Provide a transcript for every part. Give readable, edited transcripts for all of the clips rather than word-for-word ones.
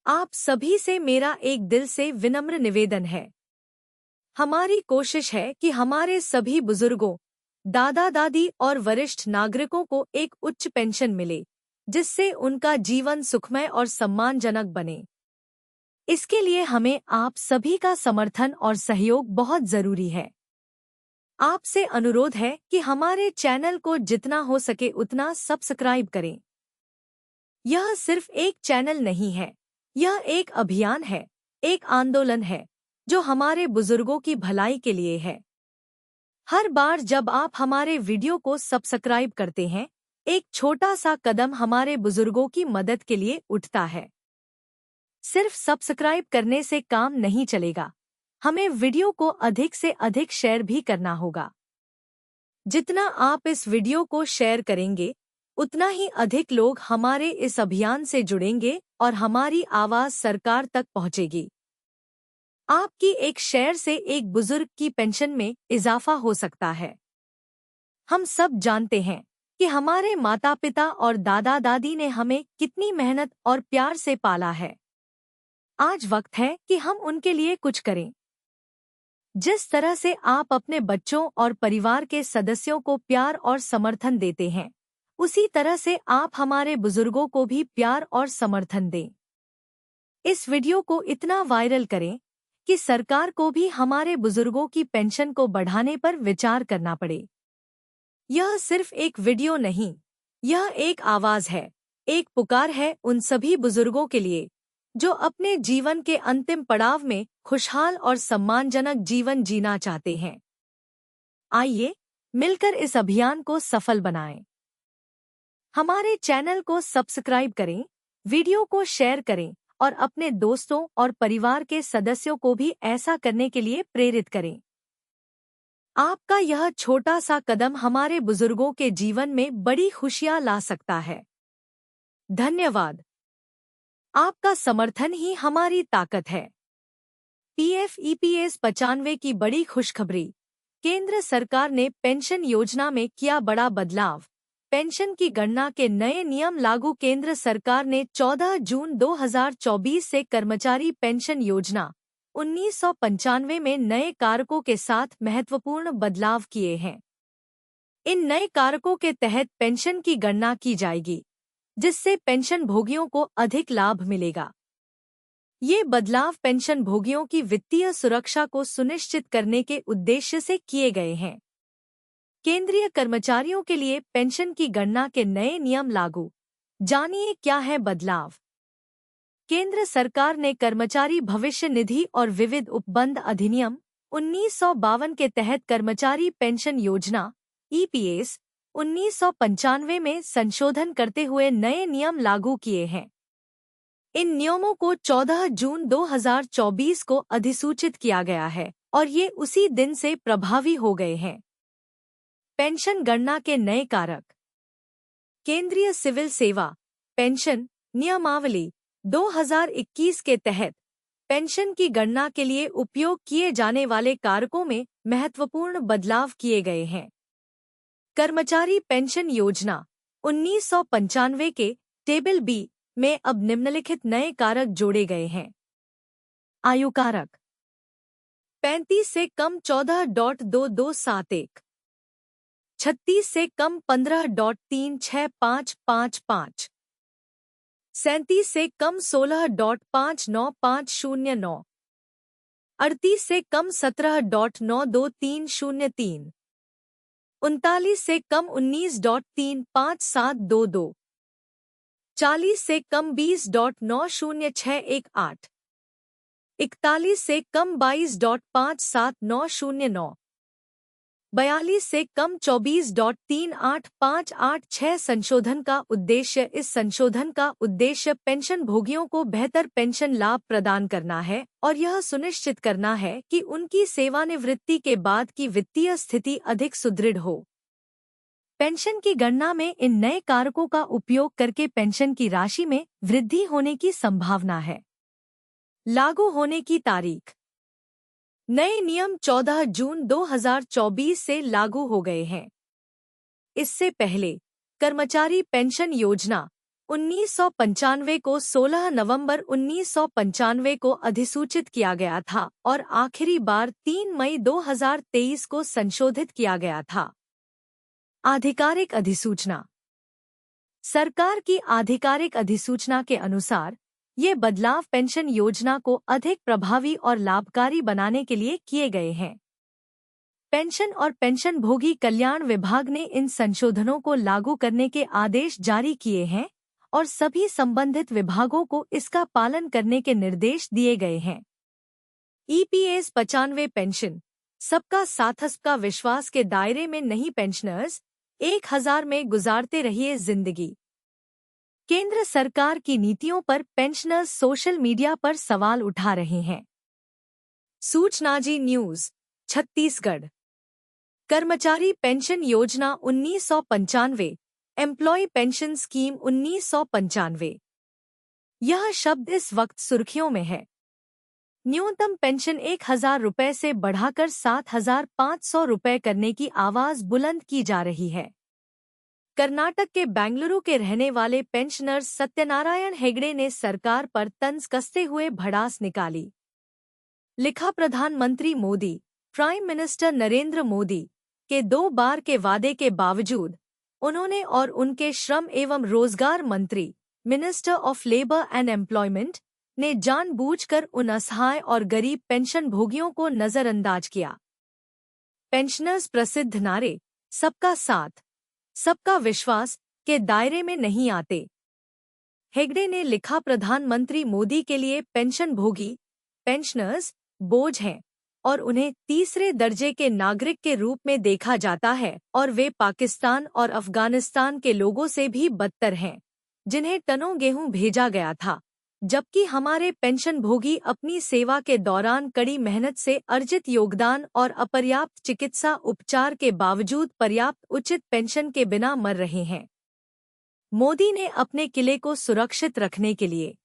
आप सभी से मेरा एक दिल से विनम्र निवेदन है। हमारी कोशिश है कि हमारे सभी बुजुर्गों, दादा दादी और वरिष्ठ नागरिकों को एक उच्च पेंशन मिले, जिससे उनका जीवन सुखमय और सम्मानजनक बने। इसके लिए हमें आप सभी का समर्थन और सहयोग बहुत जरूरी है। आपसे अनुरोध है कि हमारे चैनल को जितना हो सके उतना सब्सक्राइब करें। यह सिर्फ एक चैनल नहीं है, यह एक अभियान है, एक आंदोलन है, जो हमारे बुजुर्गों की भलाई के लिए है। हर बार जब आप हमारे वीडियो को सब्सक्राइब करते हैं, एक छोटा सा कदम हमारे बुजुर्गों की मदद के लिए उठता है। सिर्फ सब्सक्राइब करने से काम नहीं चलेगा, हमें वीडियो को अधिक से अधिक शेयर भी करना होगा। जितना आप इस वीडियो को शेयर करेंगे, उतना ही अधिक लोग हमारे इस अभियान से जुड़ेंगे और हमारी आवाज सरकार तक पहुंचेगी। आपकी एक शेयर से एक बुजुर्ग की पेंशन में इजाफा हो सकता है। हम सब जानते हैं कि हमारे माता पिता और दादा दादी ने हमें कितनी मेहनत और प्यार से पाला है। आज वक्त है कि हम उनके लिए कुछ करें। जिस तरह से आप अपने बच्चों और परिवार के सदस्यों को प्यार और समर्थन देते हैं, उसी तरह से आप हमारे बुजुर्गों को भी प्यार और समर्थन दें। इस वीडियो को इतना वायरल करें कि सरकार को भी हमारे बुजुर्गों की पेंशन को बढ़ाने पर विचार करना पड़े। यह सिर्फ एक वीडियो नहीं, यह एक आवाज है, एक पुकार है उन सभी बुजुर्गों के लिए जो अपने जीवन के अंतिम पड़ाव में खुशहाल और सम्मानजनक जीवन जीना चाहते हैं। आइए मिलकर इस अभियान को सफल बनाएं। हमारे चैनल को सब्सक्राइब करें, वीडियो को शेयर करें और अपने दोस्तों और परिवार के सदस्यों को भी ऐसा करने के लिए प्रेरित करें। आपका यह छोटा सा कदम हमारे बुजुर्गों के जीवन में बड़ी खुशियां ला सकता है। धन्यवाद। आपका समर्थन ही हमारी ताकत है। PF-EPS 95 की बड़ी खुशखबरी। केंद्र सरकार ने पेंशन योजना में किया बड़ा बदलाव। पेंशन की गणना के नए नियम लागू। केंद्र सरकार ने 14 जून 2024 से कर्मचारी पेंशन योजना 1995 में नए कारकों के साथ महत्वपूर्ण बदलाव किए हैं। इन नए कारकों के तहत पेंशन की गणना की जाएगी, जिससे पेंशन भोगियों को अधिक लाभ मिलेगा। ये बदलाव पेंशन भोगियों की वित्तीय सुरक्षा को सुनिश्चित करने के उद्देश्य से किए गए हैं। केंद्रीय कर्मचारियों के लिए पेंशन की गणना के नए नियम लागू। जानिए क्या है बदलाव। केंद्र सरकार ने कर्मचारी भविष्य निधि और विविध उपबंध अधिनियम 1952 के तहत कर्मचारी पेंशन योजना EPS 1995 में संशोधन करते हुए नए नियम लागू किए हैं। इन नियमों को 14 जून 2024 को अधिसूचित किया गया है और ये उसी दिन से प्रभावी हो गए हैं। पेंशन गणना के नए कारक। केंद्रीय सिविल सेवा पेंशन नियमावली 2021 के तहत पेंशन की गणना के लिए उपयोग किए जाने वाले कारकों में महत्वपूर्ण बदलाव किए गए हैं। कर्मचारी पेंशन योजना 1995 के टेबल B में अब निम्नलिखित नए कारक जोड़े गए हैं। आयु कारक 35 से कम 14.2271, 36 से कम 15.36555, 37 से कम 16.595009, 38 से कम 17.92303, 39 से कम 19.35722, 40 से कम 20.90618, 41 से कम 22.57909, 42 से कम 24.38586। संशोधन का उद्देश्य। इस संशोधन का उद्देश्य पेंशन भोगियों को बेहतर पेंशन लाभ प्रदान करना है और यह सुनिश्चित करना है कि उनकी सेवानिवृत्ति के बाद की वित्तीय स्थिति अधिक सुदृढ़ हो। पेंशन की गणना में इन नए कारकों का उपयोग करके पेंशन की राशि में वृद्धि होने की संभावना है। लागू होने की तारीख। नए नियम 14 जून 2024 से लागू हो गए हैं। इससे पहले कर्मचारी पेंशन योजना 1995 को 16 नवंबर 1995 को अधिसूचित किया गया था और आखिरी बार 3 मई 2023 को संशोधित किया गया था। आधिकारिक अधिसूचना। सरकार की आधिकारिक अधिसूचना के अनुसार ये बदलाव पेंशन योजना को अधिक प्रभावी और लाभकारी बनाने के लिए किए गए हैं। पेंशन और पेंशनभोगी कल्याण विभाग ने इन संशोधनों को लागू करने के आदेश जारी किए हैं और सभी संबंधित विभागों को इसका पालन करने के निर्देश दिए गए हैं। EPS 95 पेंशन सबका साथ सबका विश्वास के दायरे में नहीं, पेंशनर्स 1000 में गुजारते रहिए जिंदगी। केंद्र सरकार की नीतियों पर पेंशनर्स सोशल मीडिया पर सवाल उठा रहे हैं। सूचना जी न्यूज छत्तीसगढ़। कर्मचारी पेंशन योजना 1995, एम्प्लॉय पेंशन स्कीम 1995। यह शब्द इस वक्त सुर्खियों में है। न्यूनतम पेंशन 1000 रुपये से बढ़ाकर 7500 रुपये करने की आवाज बुलंद की जा रही है। कर्नाटक के बेंगलुरु के रहने वाले पेंशनर सत्यनारायण हेगड़े ने सरकार पर तंज कसते हुए भड़ास निकाली। लिखा, प्रधानमंत्री मोदी, प्राइम मिनिस्टर नरेंद्र मोदी के 2 बार के वादे के बावजूद उन्होंने और उनके श्रम एवं रोजगार मंत्री, minister of labour and employment, ने जानबूझकर उन असहाय और गरीब पेंशन भोगियों को नजरअंदाज किया। पेंशनर्स प्रसिद्ध नारे सबका साथ, सबका विश्वास के दायरे में नहीं आते। हेगड़े ने लिखा, प्रधानमंत्री मोदी के लिए पेंशन भोगी, पेंशनर्स बोझ हैं और उन्हें तीसरे दर्जे के नागरिक के रूप में देखा जाता है और वे पाकिस्तान और अफगानिस्तान के लोगों से भी बदतर हैं, जिन्हें टनों गेहूं भेजा गया था, जबकि हमारे पेंशन भोगी अपनी सेवा के दौरान कड़ी मेहनत से अर्जित योगदान और अपर्याप्त चिकित्सा उपचार के बावजूद पर्याप्त उचित पेंशन के बिना मर रहे हैं। मोदी ने अपने किले को सुरक्षित रखने के लिए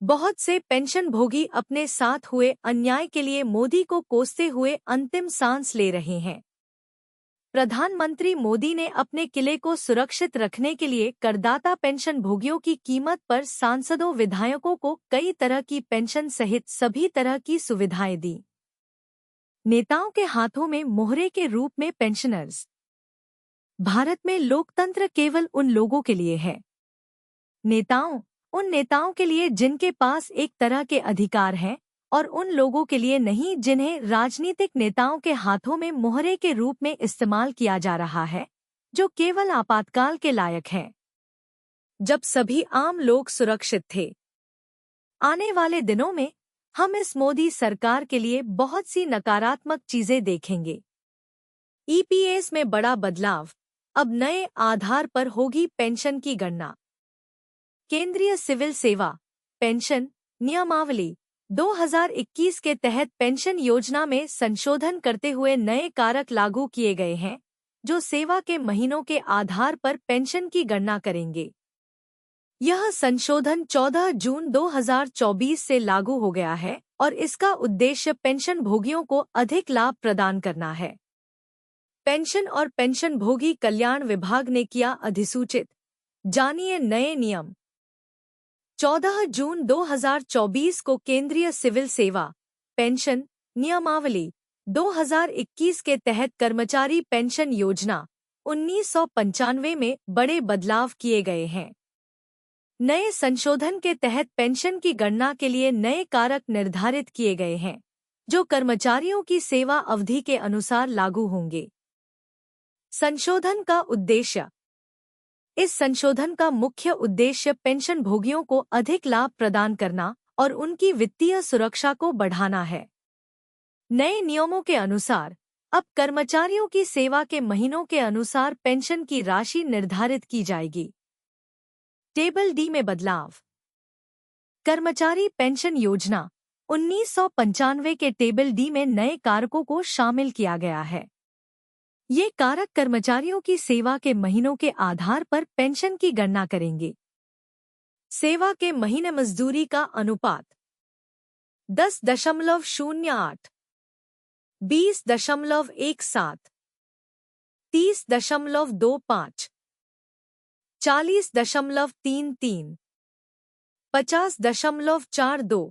बहुत से पेंशन भोगी अपने साथ हुए अन्याय के लिए मोदी को कोसते हुए अंतिम सांस ले रहे हैं। प्रधानमंत्री मोदी ने अपने किले को सुरक्षित रखने के लिए करदाता पेंशन भोगियों की कीमत पर सांसदों विधायकों को कई तरह की पेंशन सहित सभी तरह की सुविधाएं दी। नेताओं के हाथों में मोहरे के रूप में पेंशनर्स। भारत में लोकतंत्र केवल उन लोगों के लिए है, उन नेताओं के लिए जिनके पास एक तरह के अधिकार हैं, और उन लोगों के लिए नहीं जिन्हें राजनीतिक नेताओं के हाथों में मोहरे के रूप में इस्तेमाल किया जा रहा है, जो केवल आपातकाल के लायक हैं। जब सभी आम लोग सुरक्षित थे। आने वाले दिनों में हम इस मोदी सरकार के लिए बहुत सी नकारात्मक चीजें देखेंगे। EPS में बड़ा बदलाव, अब नए आधार पर होगी पेंशन की गणना। केंद्रीय सिविल सेवा पेंशन नियमावली 2021 के तहत पेंशन योजना में संशोधन करते हुए नए कारक लागू किए गए हैं, जो सेवा के महीनों के आधार पर पेंशन की गणना करेंगे। यह संशोधन 14 जून 2024 से लागू हो गया है और इसका उद्देश्य पेंशन भोगियों को अधिक लाभ प्रदान करना है। पेंशन और पेंशनभोगी कल्याण विभाग ने किया अधिसूचित। जानिए नए नियम। 14 जून 2024 को केंद्रीय सिविल सेवा पेंशन नियमावली 2021 के तहत कर्मचारी पेंशन योजना 1995 में बड़े बदलाव किए गए हैं। नए संशोधन के तहत पेंशन की गणना के लिए नए कारक निर्धारित किए गए हैं, जो कर्मचारियों की सेवा अवधि के अनुसार लागू होंगे। संशोधन का उद्देश्य। इस संशोधन का मुख्य उद्देश्य पेंशन भोगियों को अधिक लाभ प्रदान करना और उनकी वित्तीय सुरक्षा को बढ़ाना है। नए नियमों के अनुसार अब कर्मचारियों की सेवा के महीनों के अनुसार पेंशन की राशि निर्धारित की जाएगी। टेबल डी में बदलाव। कर्मचारी पेंशन योजना 1995 के टेबल डी में नए कारकों को शामिल किया गया है। ये कारक कर्मचारियों की सेवा के महीनों के आधार पर पेंशन की गणना करेंगे। सेवा के महीने मजदूरी का अनुपात 10.08, 20.17, 30.25, 40.33, 50.42,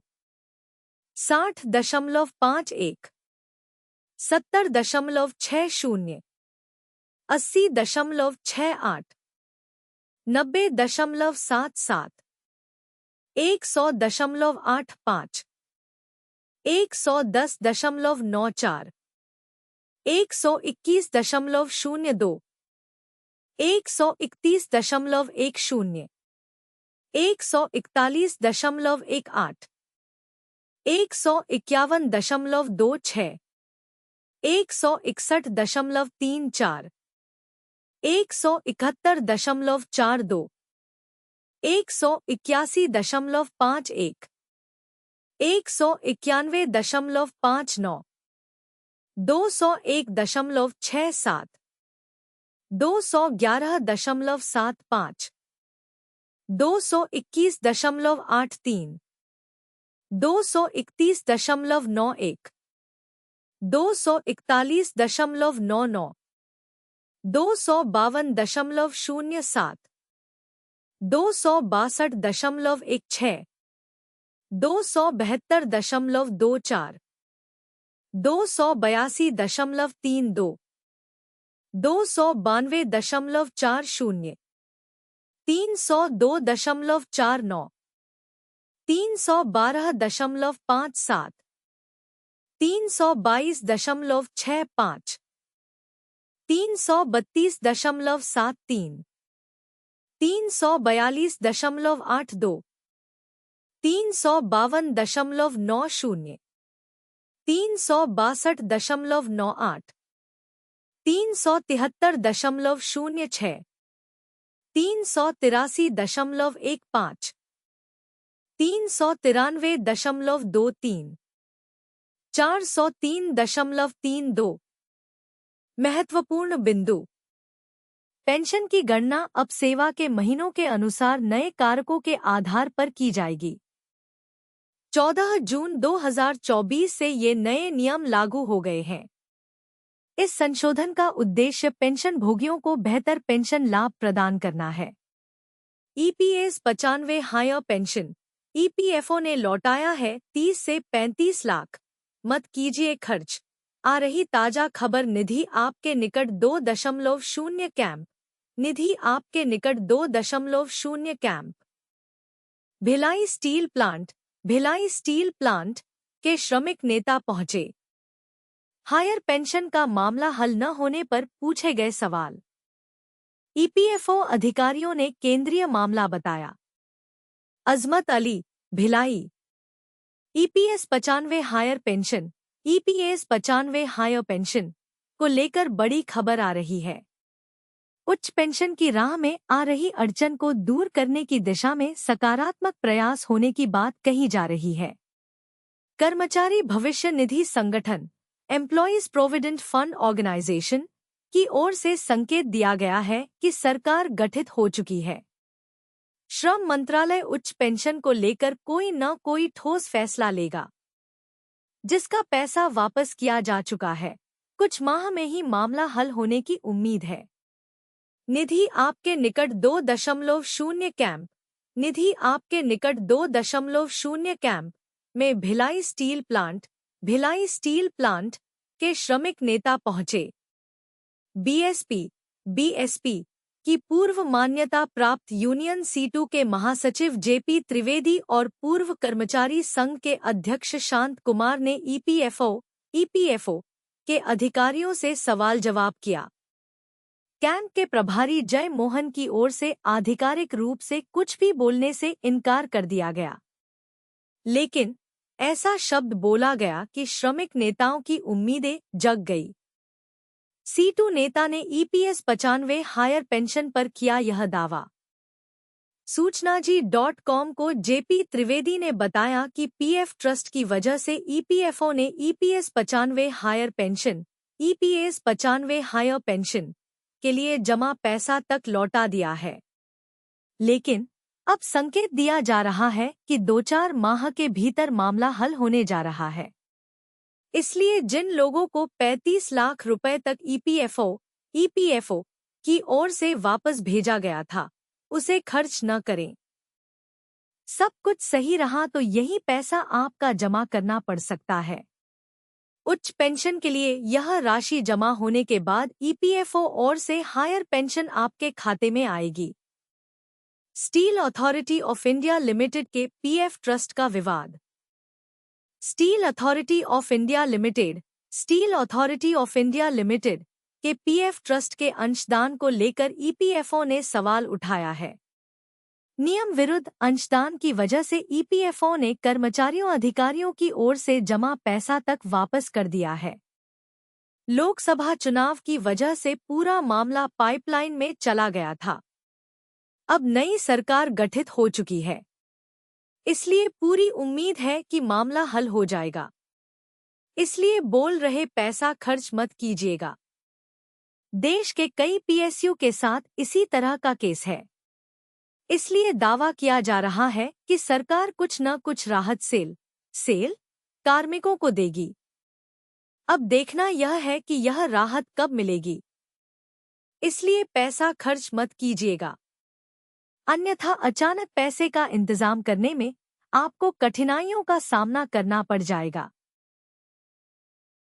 60.51, 70.60, 80.68, 90.77, 100.85, 110.94, 121.02, 131.10, 141.18, 151.26, 161.34, 171.42, 181.51, 191.59, 201.67, 211.75, 221.83, 231.91, 241.99, 252.07, 262.16, 272.24, 282.32, 292.40, 302.49, 312.57, 322.65, 332.73, 342.82, 352.90, 362.98, 373.06, 383.15, 393.23, 403.32। महत्वपूर्ण बिंदु। पेंशन की गणना अब सेवा के महीनों के अनुसार नए कारकों के आधार पर की जाएगी। 14 जून 2024 से ये नए नियम लागू हो गए हैं। इस संशोधन का उद्देश्य पेंशन भोगियों को बेहतर पेंशन लाभ प्रदान करना है। ईपीएस 95 हायर पेंशन ईपीएफओ ने लौटाया है 30 से 35 लाख। मत कीजिए खर्च। आ रही ताजा खबर निधि आपके निकट 2.0 कैंप। निधि आपके निकट 2.0 camp. Bhilai steel plant. Bhilai steel plant के श्रमिक नेता पहुंचे। हायर पेंशन का मामला हल न होने पर पूछे गए सवाल। ईपीएफओ अधिकारियों ने केंद्रीय मामला बताया। Azmat Ali, Bhilai. EPS 95 higher pension EPS 95 higher pension को लेकर बड़ी खबर आ रही है। उच्च पेंशन की राह में आ रही अड़चन को दूर करने की दिशा में सकारात्मक प्रयास होने की बात कही जा रही है। कर्मचारी भविष्य निधि संगठन एम्प्लॉयज प्रोविडेंट फंड ऑर्गेनाइजेशन की ओर से संकेत दिया गया है कि सरकार गठित हो चुकी है। श्रम मंत्रालय उच्च पेंशन को लेकर कोई न कोई ठोस फैसला लेगा, जिसका पैसा वापस किया जा चुका है। कुछ माह में ही मामला हल होने की उम्मीद है। निधि आपके निकट 2.0 कैंप। निधि आपके निकट 2.0 कैंप में भिलाई स्टील प्लांट के श्रमिक नेता पहुंचे। बीएसपी की पूर्व मान्यता प्राप्त यूनियन सीटू के महासचिव जेपी त्रिवेदी और पूर्व कर्मचारी संघ के अध्यक्ष शांत कुमार ने ईपीएफओ के अधिकारियों से सवाल जवाब किया। कैंप के प्रभारी जय मोहन की ओर से आधिकारिक रूप से कुछ भी बोलने से इनकार कर दिया गया, लेकिन ऐसा शब्द बोला गया कि श्रमिक नेताओं की उम्मीदें जग गई। सीटू नेता ने ईपीएस 95 हायर पेंशन पर किया यह दावा। सूचनाजी.com को जेपी त्रिवेदी ने बताया कि पीएफ ट्रस्ट की वजह से ईपीएफओ ने ईपीएस 95 हायर पेंशन के लिए जमा पैसा तक लौटा दिया है, लेकिन अब संकेत दिया जा रहा है कि 2-4 माह के भीतर मामला हल होने जा रहा है। इसलिए जिन लोगों को 35 लाख रुपए तक ईपीएफओ की ओर से वापस भेजा गया था, उसे खर्च न करें। सब कुछ सही रहा तो यही पैसा आपका जमा करना पड़ सकता है। उच्च पेंशन के लिए यह राशि जमा होने के बाद ईपीएफओ और से हायर पेंशन आपके खाते में आएगी। Steel authority of India limited के पीएफ ट्रस्ट का विवाद। Steel authority of India limited steel authority of India limited के पीएफ ट्रस्ट के अंशदान को लेकर ईपीएफओ ने सवाल उठाया है। नियम विरुद्ध अंशदान की वजह से ईपीएफओ ने कर्मचारियों अधिकारियों की ओर से जमा पैसा तक वापस कर दिया है। लोकसभा चुनाव की वजह से पूरा मामला पाइपलाइन में चला गया था। अब नई सरकार गठित हो चुकी है, इसलिए पूरी उम्मीद है कि मामला हल हो जाएगा। इसलिए बोल रहे पैसा खर्च मत कीजिएगा। देश के कई पीएसयू के साथ इसी तरह का केस है। इसलिए दावा किया जा रहा है कि सरकार कुछ न कुछ राहत सेल कार्मिकों को देगी। अब देखना यह है कि यह राहत कब मिलेगी। इसलिए पैसा खर्च मत कीजिएगा, अन्यथा अचानक पैसे का इंतजाम करने में आपको कठिनाइयों का सामना करना पड़ जाएगा।